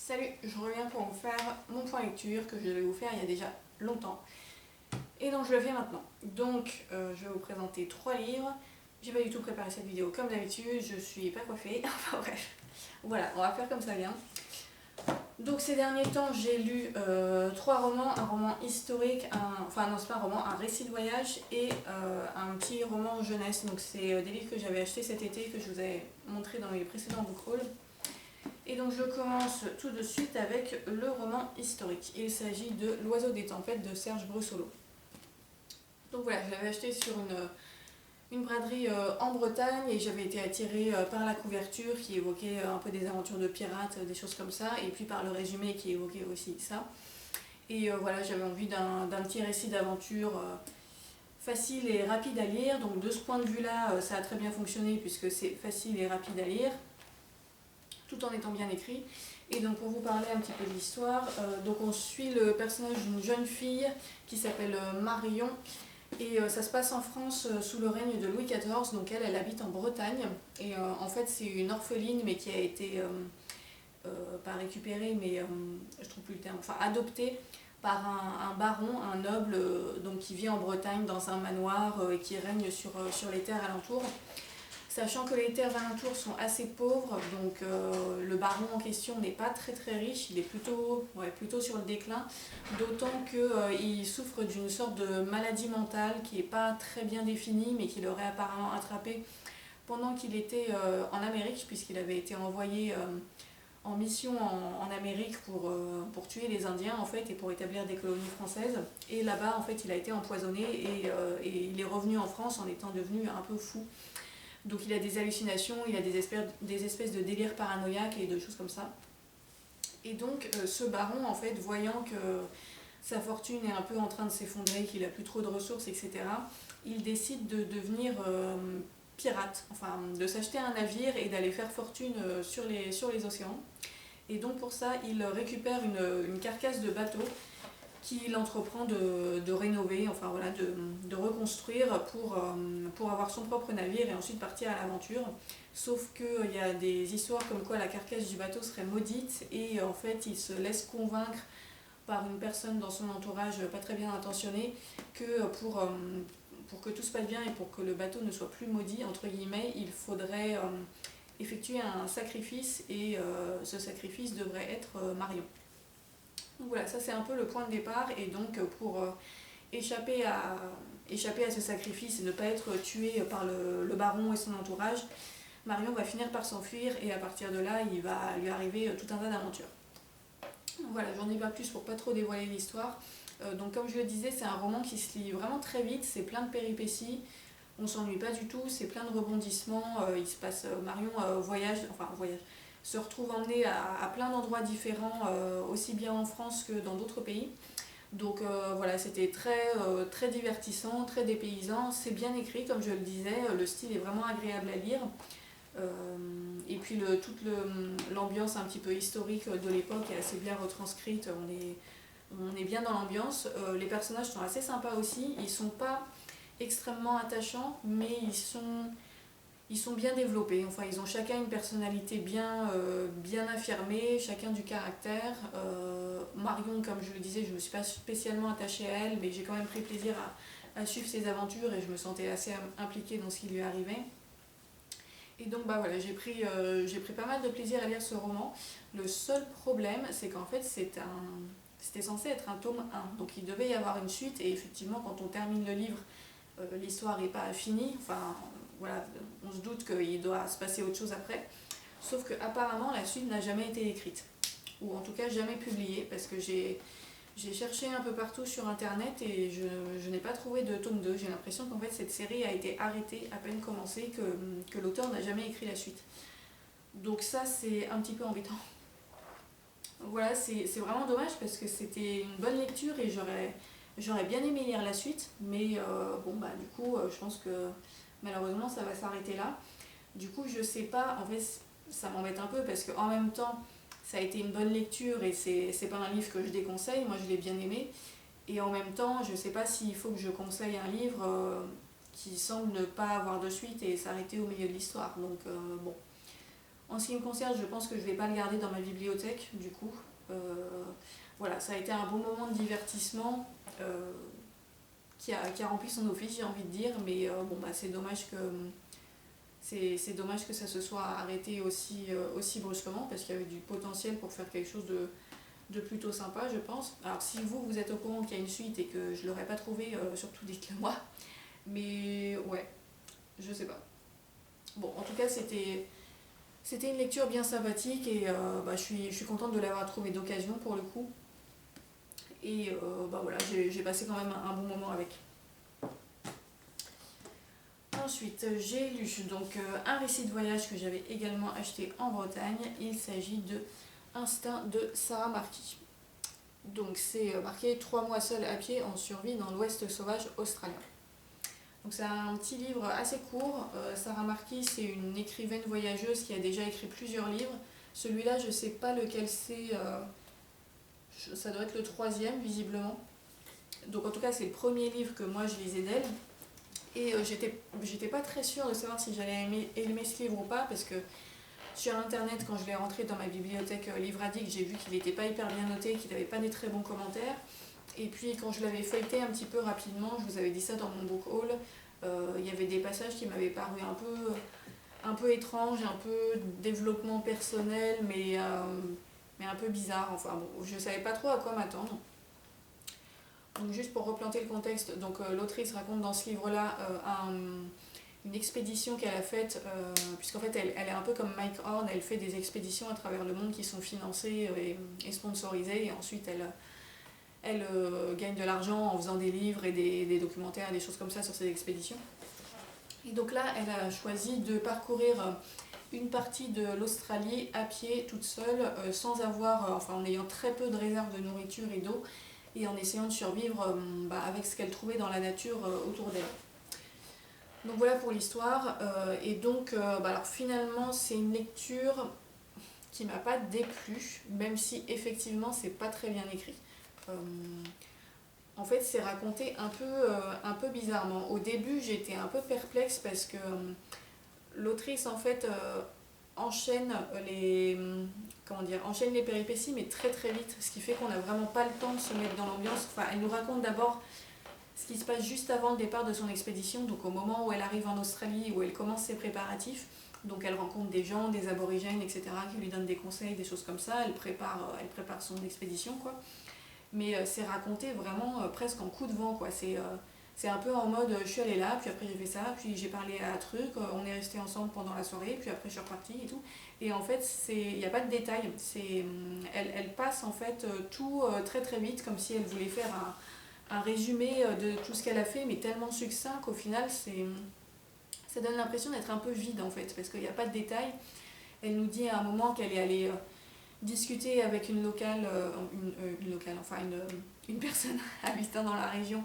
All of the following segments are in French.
Salut, je reviens pour vous faire mon point lecture que je devais vous faire il y a déjà longtemps. Et donc je le fais maintenant. Donc je vais vous présenter 3 livres. J'ai pas du tout préparé cette vidéo comme d'habitude, je suis pas coiffée. Enfin bref, voilà, on va faire comme ça vient. Donc ces derniers temps j'ai lu 3 romans, un roman historique, enfin non c'est pas un roman, un récit de voyage et un petit roman jeunesse. Donc c'est des livres que j'avais achetés cet été que je vous ai montré dans les précédents book hauls. Et donc je commence tout de suite avec le roman historique. Il s'agit de L'Oiseau des tempêtes de Serge Brussolo. Donc voilà, je l'avais acheté sur une braderie en Bretagne et j'avais été attirée par la couverture qui évoquait un peu des aventures de pirates, des choses comme ça, et puis par le résumé qui évoquait aussi ça. Et voilà, j'avais envie d'un petit récit d'aventure facile et rapide à lire. Donc de ce point de vue-là, ça a très bien fonctionné puisque c'est facile et rapide à lire, tout en étant bien écrit. Et donc pour vous parler un petit peu de l'histoire, donc on suit le personnage d'une jeune fille qui s'appelle Marion et ça se passe en France sous le règne de Louis XIV. Donc elle habite en Bretagne et en fait c'est une orpheline mais qui a été pas récupérée mais je trouve plus le terme, enfin adoptée par un baron, un noble donc qui vit en Bretagne dans un manoir et qui règne sur les terres alentours. Sachant que les terres alentours sont assez pauvres, donc le baron en question n'est pas très riche, il est plutôt sur le déclin, d'autant qu'il souffre d'une sorte de maladie mentale qui n'est pas très bien définie, mais qu'il aurait apparemment attrapé pendant qu'il était en Amérique, puisqu'il avait été envoyé en mission en Amérique pour tuer les Indiens en fait, et pour établir des colonies françaises. Et là-bas, en fait, il a été empoisonné et il est revenu en France en étant devenu un peu fou. Donc il a des hallucinations, il a des espèces de délires paranoïaques et de choses comme ça. Et donc ce baron, en fait, voyant que sa fortune est un peu en train de s'effondrer, qu'il n'a plus trop de ressources, etc., il décide de devenir pirate, enfin de s'acheter un navire et d'aller faire fortune sur les océans. Et donc pour ça, il récupère une carcasse de bateau qu'il entreprend de rénover, enfin voilà, de reconstruire pour avoir son propre navire et ensuite partir à l'aventure. Sauf qu'il y a des histoires comme quoi la carcasse du bateau serait maudite et en fait il se laisse convaincre par une personne dans son entourage pas très bien intentionnée que pour que tout se passe bien et pour que le bateau ne soit plus maudit, entre guillemets, il faudrait effectuer un sacrifice et ce sacrifice devrait être Marion. Donc voilà, ça c'est un peu le point de départ et donc pour échapper à ce sacrifice et ne pas être tué par le baron et son entourage, Marion va finir par s'enfuir et à partir de là il va lui arriver tout un tas d'aventures. Voilà, j'en dis pas plus pour pas trop dévoiler l'histoire. Donc comme je le disais, c'est un roman qui se lit vraiment très vite, c'est plein de péripéties, on s'ennuie pas du tout, c'est plein de rebondissements, il se passe Marion voyage, se retrouve emmenée à plein d'endroits différents, aussi bien en France que dans d'autres pays. Donc voilà, c'était très divertissant, très dépaysant, c'est bien écrit comme je le disais, le style est vraiment agréable à lire. Et puis toute l'ambiance un petit peu historique de l'époque est assez bien retranscrite, on est bien dans l'ambiance. Les personnages sont assez sympas aussi, ils sont pas extrêmement attachants, mais ils sont bien développés, enfin ils ont chacun une personnalité bien affirmée, chacun du caractère. Marion, comme je le disais, je ne me suis pas spécialement attachée à elle, mais j'ai quand même pris plaisir à suivre ses aventures et je me sentais assez impliquée dans ce qui lui arrivait. Et donc bah voilà, j'ai pris pas mal de plaisir à lire ce roman. Le seul problème, c'est qu'en fait c'était censé être un tome 1, donc il devait y avoir une suite et effectivement quand on termine le livre, l'histoire n'est pas finie, enfin voilà, on se doute qu'il doit se passer autre chose après, sauf que apparemment la suite n'a jamais été écrite, ou en tout cas jamais publiée, parce que j'ai cherché un peu partout sur internet et je n'ai pas trouvé de tome 2. J'ai l'impression qu'en fait cette série a été arrêtée à peine commencée, que l'auteur n'a jamais écrit la suite. Donc ça c'est un petit peu embêtant. Voilà, c'est vraiment dommage parce que c'était une bonne lecture et j'aurais bien aimé lire la suite, mais bon bah du coup je pense que malheureusement ça va s'arrêter là. Du coup je sais pas, en fait ça m'embête un peu parce qu'en même temps ça a été une bonne lecture et c'est pas un livre que je déconseille, moi je l'ai bien aimé. Et en même temps je sais pas s'il faut que je conseille un livre qui semble ne pas avoir de suite et s'arrêter au milieu de l'histoire. Donc bon, En ce qui me concerne, je pense que je ne vais pas le garder dans ma bibliothèque, du coup. Voilà, ça a été un bon moment de divertissement qui a rempli son office, j'ai envie de dire, mais bon, bah, c'est dommage que ça se soit arrêté aussi brusquement, parce qu'il y avait du potentiel pour faire quelque chose de plutôt sympa, je pense. Alors si vous êtes au courant qu'il y a une suite et que je ne l'aurais pas trouvé, surtout dites-le moi. Mais ouais, je sais pas. Bon, en tout cas, c'était une lecture bien sympathique et bah, je suis contente de l'avoir trouvé d'occasion pour le coup. Et bah voilà, j'ai passé quand même un bon moment avec. Ensuite, j'ai lu donc un récit de voyage que j'avais également acheté en Bretagne. Il s'agit de Instinct de Sarah Marquis. Donc c'est marqué 3 mois seul à pied en survie dans l'ouest sauvage australien. Donc c'est un petit livre assez court. Sarah Marquis, c'est une écrivaine voyageuse qui a déjà écrit plusieurs livres. Celui-là, je ne sais pas lequel c'est. Ça doit être le 3e visiblement. Donc en tout cas, c'est le premier livre que moi je lisais d'elle. Et j'étais pas très sûre de savoir si j'allais aimer ce livre ou pas, parce que sur internet, quand je l'ai rentré dans ma bibliothèque Livre Addict, j'ai vu qu'il n'était pas hyper bien noté, qu'il n'avait pas des très bons commentaires. Et puis quand je l'avais feuilleté un petit peu rapidement, je vous avais dit ça dans mon book haul, il y avait des passages qui m'avaient paru un peu étranges, un peu développement personnel, mais un peu bizarre. Enfin bon, je savais pas trop à quoi m'attendre. Donc juste pour replanter le contexte, donc l'autrice raconte dans ce livre-là une expédition qu'elle a faite, puisqu'en fait elle est un peu comme Mike Horn, elle fait des expéditions à travers le monde qui sont financées et sponsorisées, et ensuite elle gagne de l'argent en faisant des livres et des documentaires, des choses comme ça sur ces expéditions. Et donc là, elle a choisi de parcourir une partie de l'Australie à pied, toute seule, sans avoir, enfin en ayant très peu de réserves de nourriture et d'eau, et en essayant de survivre avec ce qu'elle trouvait dans la nature autour d'elle. Donc voilà pour l'histoire. Et donc alors finalement c'est une lecture qui m'a pas déplu, même si effectivement c'est pas très bien écrit. En fait c'est raconté un peu bizarrement. Au début j'étais un peu perplexe parce que l'autrice en fait enchaîne enchaîne les péripéties mais très très vite, ce qui fait qu'on n'a vraiment pas le temps de se mettre dans l'ambiance. Enfin, elle nous raconte d'abord ce qui se passe juste avant le départ de son expédition, donc au moment où elle arrive en Australie, où elle commence ses préparatifs. Donc elle rencontre des gens, des aborigènes, etc. qui lui donnent des conseils, des choses comme ça. Elle prépare son expédition, quoi. Mais c'est raconté vraiment presque en coup de vent, quoi. C'est un peu en mode je suis allée là, puis après j'ai fait ça, puis j'ai parlé à un truc, on est resté ensemble pendant la soirée, puis après je suis repartie et tout. Et en fait, il n'y a pas de détails. Elle passe en fait tout très très vite, comme si elle voulait faire un résumé de tout ce qu'elle a fait, mais tellement succinct qu'au final, ça donne l'impression d'être un peu vide en fait, parce qu'il n'y a pas de détails. Elle nous dit à un moment qu'elle est allée discuter avec une locale, une personne habitant dans la région,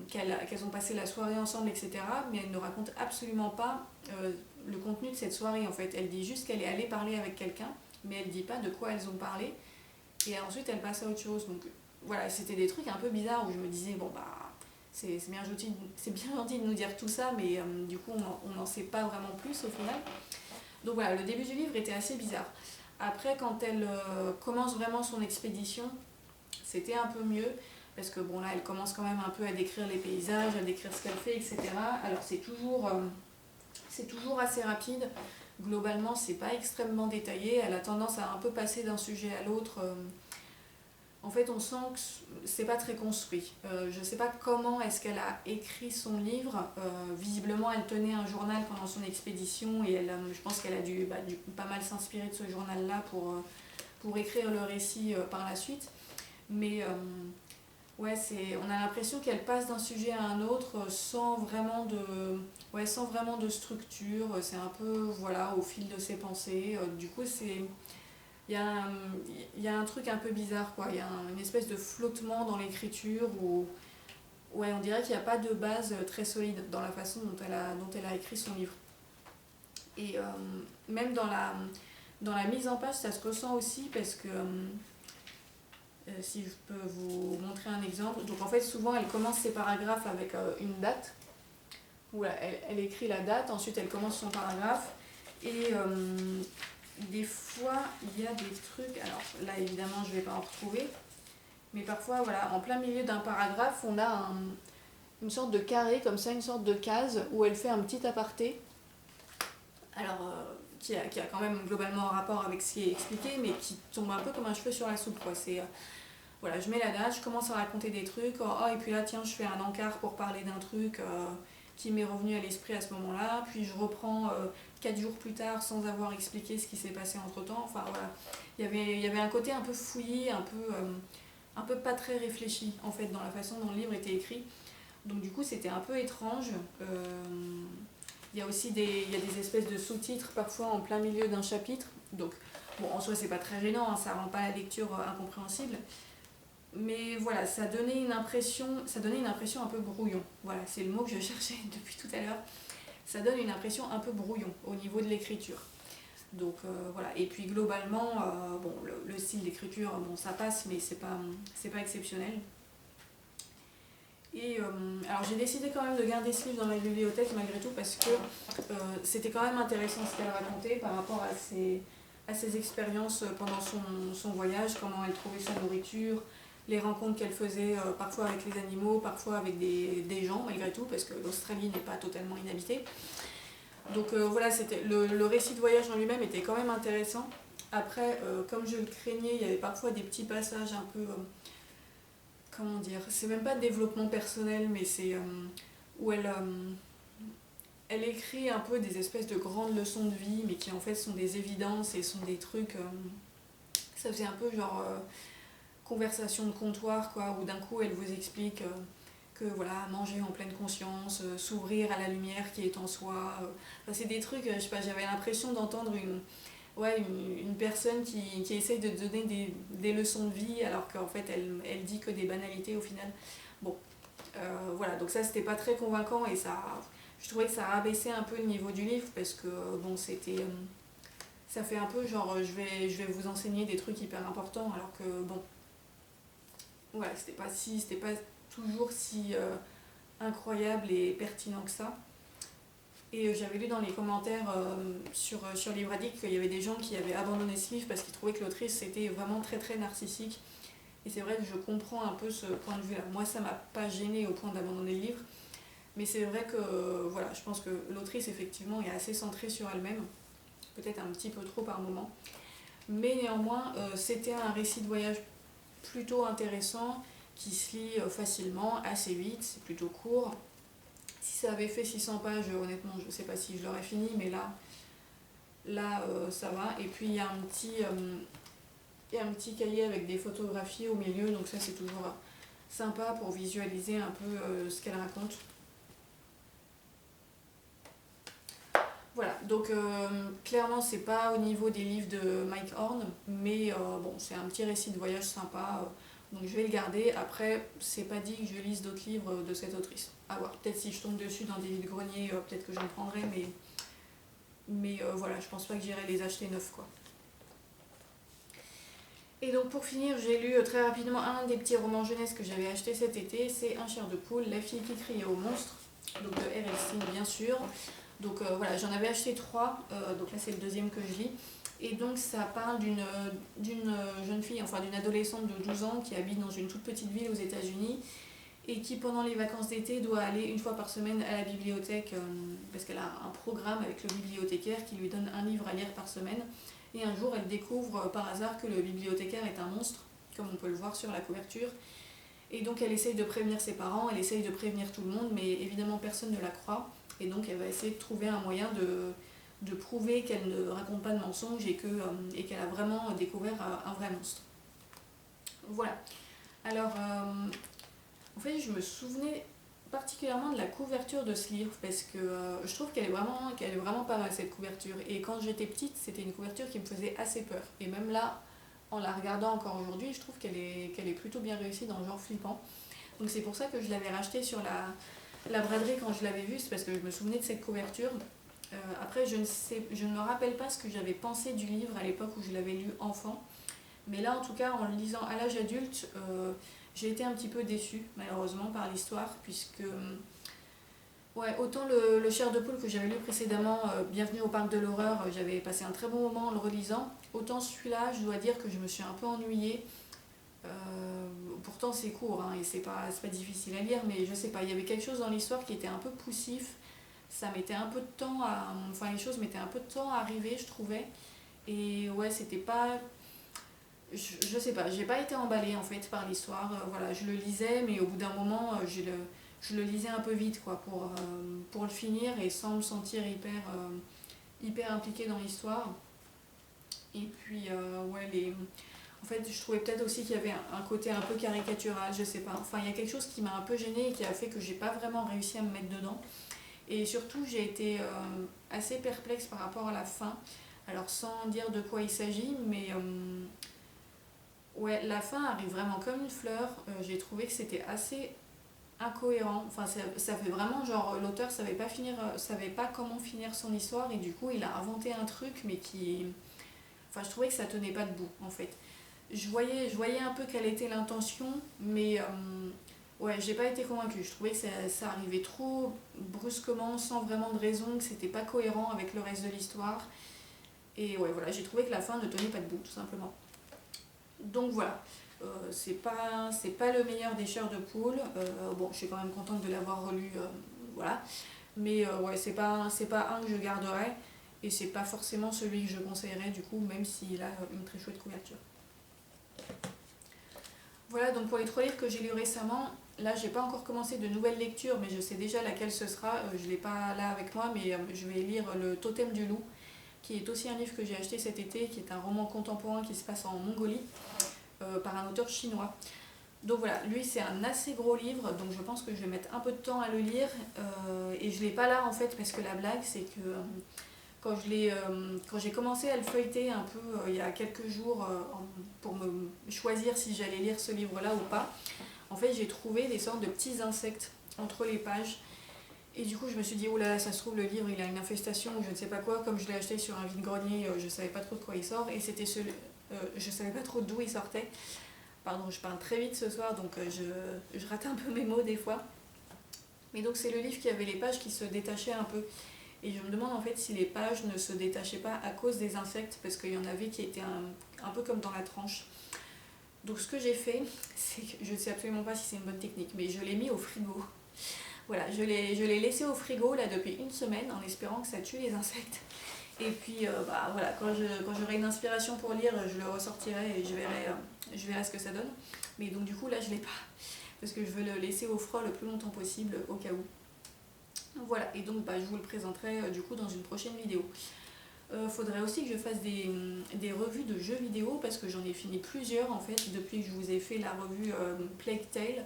qu'elles ont passé la soirée ensemble, etc. Mais elle ne raconte absolument pas le contenu de cette soirée en fait. Elle dit juste qu'elle est allée parler avec quelqu'un, mais elle ne dit pas de quoi elles ont parlé. Et ensuite elle passe à autre chose. Donc voilà, c'était des trucs un peu bizarres où je me disais, bon bah, c'est bien gentil de nous dire tout ça, mais du coup on n'en sait pas vraiment plus au final. Donc voilà, le début du livre était assez bizarre. Après, quand elle commence vraiment son expédition, c'était un peu mieux, parce que bon là, elle commence quand même un peu à décrire les paysages, à décrire ce qu'elle fait, etc. Alors c'est toujours assez rapide. Globalement, c'est pas extrêmement détaillé. Elle a tendance à un peu passer d'un sujet à l'autre. En fait, on sent que c'est pas très construit. Je sais pas comment est-ce qu'elle a écrit son livre. Visiblement, elle tenait un journal pendant son expédition et je pense qu'elle a dû pas mal s'inspirer de ce journal-là pour écrire le récit par la suite. Mais ouais, on a l'impression qu'elle passe d'un sujet à un autre sans vraiment de structure. C'est un peu voilà, au fil de ses pensées. Du coup, il y a un truc un peu bizarre, quoi. Il y a une espèce de flottement dans l'écriture où ouais, on dirait qu'il n'y a pas de base très solide dans la façon dont elle a écrit son livre. Et même dans la mise en page, ça se ressent aussi parce que si je peux vous montrer un exemple. Donc en fait, souvent, elle commence ses paragraphes avec une date. Où elle écrit la date, ensuite elle commence son paragraphe. Et des fois, il y a des trucs, alors là évidemment je ne vais pas en retrouver, mais parfois, voilà, en plein milieu d'un paragraphe, on a une sorte de carré comme ça, une sorte de case où elle fait un petit aparté. Alors, qui a quand même globalement un rapport avec ce qui est expliqué, mais qui tombe un peu comme un cheveu sur la soupe, quoi. C'est, voilà, je mets la date, je commence à raconter des trucs, oh, et puis là, tiens, je fais un encart pour parler d'un truc qui m'est revenu à l'esprit à ce moment-là, puis je reprends 4 jours plus tard sans avoir expliqué ce qui s'est passé entre-temps. Enfin, voilà, il y avait un côté un peu fouillis, un peu pas très réfléchi, en fait, dans la façon dont le livre était écrit. Donc du coup, c'était un peu étrange. Il y a aussi des espèces de sous-titres parfois en plein milieu d'un chapitre. Donc, bon, en soi, c'est pas très gênant, hein, ça rend pas la lecture incompréhensible. Mais voilà, ça donnait une impression un peu brouillon. Voilà, c'est le mot que je cherchais depuis tout à l'heure. Ça donne une impression un peu brouillon au niveau de l'écriture. Donc voilà, et puis globalement, bon, le style d'écriture, bon, ça passe, mais c'est pas exceptionnel. Et alors j'ai décidé quand même de garder ce livre dans ma bibliothèque malgré tout parce que c'était quand même intéressant ce qu'elle racontait par rapport à ses expériences pendant son voyage, comment elle trouvait sa nourriture, les rencontres qu'elle faisait parfois avec les animaux, parfois avec des gens malgré tout, parce que l'Australie n'est pas totalement inhabitée. Donc voilà, c'était le récit de voyage en lui-même était quand même intéressant. Après, comme je le craignais, il y avait parfois des petits passages un peu... comment dire, c'est même pas de développement personnel, mais c'est où elle écrit un peu des espèces de grandes leçons de vie, mais qui en fait sont des évidences et sont des trucs. Ça faisait un peu genre conversation de comptoir, quoi, où d'un coup elle vous explique que voilà, manger en pleine conscience, s'ouvrir à la lumière qui est en soi. Enfin, c'est des trucs, je sais pas, j'avais l'impression d'entendre une personne qui essaye de donner des leçons de vie alors qu'en fait elle dit que des banalités au final. Bon, voilà, donc ça c'était pas très convaincant et je trouvais que ça rabaissait un peu le niveau du livre parce que bon, ça fait un peu genre je vais vous enseigner des trucs hyper importants alors que bon, voilà, c'était pas toujours si incroyable et pertinent que ça. Et j'avais lu dans les commentaires sur Libradic qu'il y avait des gens qui avaient abandonné ce livre parce qu'ils trouvaient que l'autrice était vraiment très très narcissique. Et c'est vrai que je comprends un peu ce point de vue-là. Moi, ça m'a pas gênée au point d'abandonner le livre. Mais c'est vrai que voilà, je pense que l'autrice effectivement est assez centrée sur elle-même. Peut-être un petit peu trop par moment. Mais néanmoins, c'était un récit de voyage plutôt intéressant qui se lit facilement, assez vite, c'est plutôt court. Si ça avait fait 600 pages, honnêtement, je ne sais pas si je l'aurais fini, mais là ça va. Et puis il y a un petit cahier avec des photographies au milieu, donc ça c'est toujours sympa pour visualiser un peu ce qu'elle raconte. Voilà, donc clairement c'est pas au niveau des livres de Mike Horn, mais bon, c'est un petit récit de voyage sympa, donc je vais le garder. Après, c'est pas dit que je lise d'autres livres de cette autrice. À voir, peut-être si je tombe dessus dans des vides-greniers, peut-être que j'en prendrai, mais voilà, je pense pas que j'irai les acheter neufs, quoi. Et donc pour finir, j'ai lu très rapidement un des petits romans jeunesse que j'avais acheté cet été, c'est Un chair de poule, La fille qui criait au monstre, donc de R.L. Stine bien sûr. Donc voilà, j'en avais acheté 3, donc là c'est le deuxième que je lis. Et donc ça parle d'une jeune fille, enfin d'une adolescente de 12 ans qui habite dans une toute petite ville aux États-Unis et qui pendant les vacances d'été doit aller une fois par semaine à la bibliothèque parce qu'elle a un programme avec le bibliothécaire qui lui donne un livre à lire par semaine. Et un jour elle découvre par hasard que le bibliothécaire est un monstre, comme on peut le voir sur la couverture. Et donc elle essaye de prévenir ses parents, elle essaye de prévenir tout le monde, mais évidemment personne ne la croit. Et donc elle va essayer de trouver un moyen de prouver qu'elle ne raconte pas de mensonges et qu'elle a vraiment découvert un vrai monstre. Voilà. Alors, en fait, je me souvenais particulièrement de la couverture de ce livre parce que je trouve qu'elle est vraiment pas mal cette couverture. Et quand j'étais petite, c'était une couverture qui me faisait assez peur. Et même là, en la regardant encore aujourd'hui, je trouve qu'elle est plutôt bien réussie dans le genre flippant. Donc c'est pour ça que je l'avais rachetée sur la braderie quand je l'avais vue, c'est parce que je me souvenais de cette couverture. Après, je ne me rappelle pas ce que j'avais pensé du livre à l'époque où je l'avais lu enfant. Mais là, en tout cas, en le lisant à l'âge adulte, j'ai été un petit peu déçue, malheureusement, par l'histoire, puisque Ouais, autant le Chair de poule que j'avais lu précédemment, Bienvenue au parc de l'horreur, j'avais passé un très bon moment en le relisant. Autant celui-là, je dois dire que je me suis un peu ennuyée. Pourtant c'est court hein, et c'est pas difficile à lire, mais je sais pas, il y avait quelque chose dans l'histoire qui était un peu poussif. Ça mettait un peu de temps à. Enfin, les choses mettaient un peu de temps à arriver, je trouvais. Et ouais, c'était pas. Je sais pas, j'ai pas été emballée en fait par l'histoire. Voilà, je le lisais, mais au bout d'un moment, je le lisais un peu vite quoi, pour le finir et sans me sentir hyper impliquée dans l'histoire. Et puis, ouais, en fait, je trouvais peut-être aussi qu'il y avait un côté un peu caricatural, je sais pas. Enfin, il y a quelque chose qui m'a un peu gênée et qui a fait que j'ai pas vraiment réussi à me mettre dedans. Et surtout, j'ai été assez perplexe par rapport à la fin. Alors, sans dire de quoi il s'agit, mais ouais, la fin arrive vraiment comme une fleur. J'ai trouvé que c'était assez incohérent. Enfin, ça fait vraiment genre l'auteur savait pas comment finir son histoire et du coup, il a inventé un truc, mais qui. Enfin, je trouvais que ça tenait pas debout en fait. Je voyais un peu quelle était l'intention, mais ouais, j'ai pas été convaincue. Je trouvais que ça arrivait trop brusquement, sans vraiment de raison, que c'était pas cohérent avec le reste de l'histoire. Et ouais, voilà, j'ai trouvé que la fin ne tenait pas debout, tout simplement. Donc voilà, c'est pas le meilleur des chairs de poule. Bon, je suis quand même contente de l'avoir relu, voilà. Mais ouais, c'est pas un que je garderai. Et c'est pas forcément celui que je conseillerais du coup, même s'il a une très chouette couverture. Voilà donc pour les 3 livres que j'ai lus récemment, là j'ai pas encore commencé de nouvelles lectures, mais je sais déjà laquelle ce sera. Je l'ai pas là avec moi, mais je vais lire Le Totem du loup, qui est aussi un livre que j'ai acheté cet été, qui est un roman contemporain qui se passe en Mongolie, par un auteur chinois. Donc voilà, lui c'est un assez gros livre, donc je pense que je vais mettre un peu de temps à le lire, et je l'ai pas là en fait, parce que la blague c'est que quand j'ai commencé à le feuilleter un peu il y a quelques jours pour me choisir si j'allais lire ce livre-là ou pas, en fait j'ai trouvé des sortes de petits insectes entre les pages. Et du coup je me suis dit, oh là là, ça se trouve le livre il a une infestation ou je ne sais pas quoi, comme je l'ai acheté sur un vide-grenier, je savais pas trop de quoi il sort, et c'était je savais pas trop d'où il sortait. Pardon, je parle très vite ce soir, donc je rate un peu mes mots des fois. Mais donc c'est le livre qui avait les pages qui se détachaient un peu. Et je me demande en fait si les pages ne se détachaient pas à cause des insectes, parce qu'il y en avait qui étaient un peu comme dans la tranche. Donc ce que j'ai fait, c'est que je ne sais absolument pas si c'est une bonne technique, mais je l'ai mis au frigo. Voilà, je l'ai laissé au frigo là depuis une semaine en espérant que ça tue les insectes. Et puis bah, voilà, quand j'aurai une inspiration pour lire, je le ressortirai et je verrai ce que ça donne. Mais donc du coup là je l'ai pas, parce que je veux le laisser au froid le plus longtemps possible au cas où. Voilà, et donc bah, je vous le présenterai du coup dans une prochaine vidéo. Faudrait aussi que je fasse des revues de jeux vidéo, parce que j'en ai fini plusieurs en fait depuis que je vous ai fait la revue Plague Tale.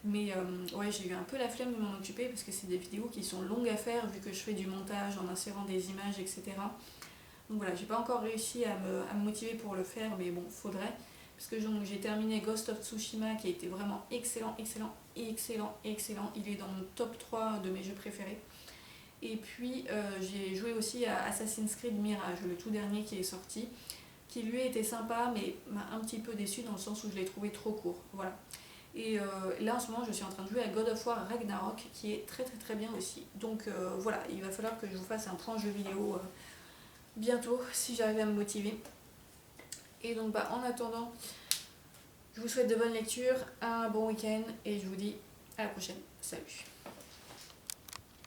Mais ouais, j'ai eu un peu la flemme de m'en occuper parce que c'est des vidéos qui sont longues à faire vu que je fais du montage en insérant des images, etc. Donc voilà, j'ai pas encore réussi à me motiver pour le faire, mais bon, faudrait. Parce que j'ai terminé Ghost of Tsushima qui a été vraiment excellent. Il est dans mon top 3 de mes jeux préférés. Et puis j'ai joué aussi à Assassin's Creed Mirage, le tout dernier qui est sorti, qui lui était sympa mais m'a un petit peu déçu dans le sens où je l'ai trouvé trop court. Voilà. Et là en ce moment je suis en train de jouer à God of War Ragnarok qui est très bien aussi. Donc voilà, il va falloir que je vous fasse un point jeu vidéo bientôt si j'arrive à me motiver. Et donc bah, en attendant, je vous souhaite de bonnes lectures, un bon week-end et je vous dis à la prochaine. Salut!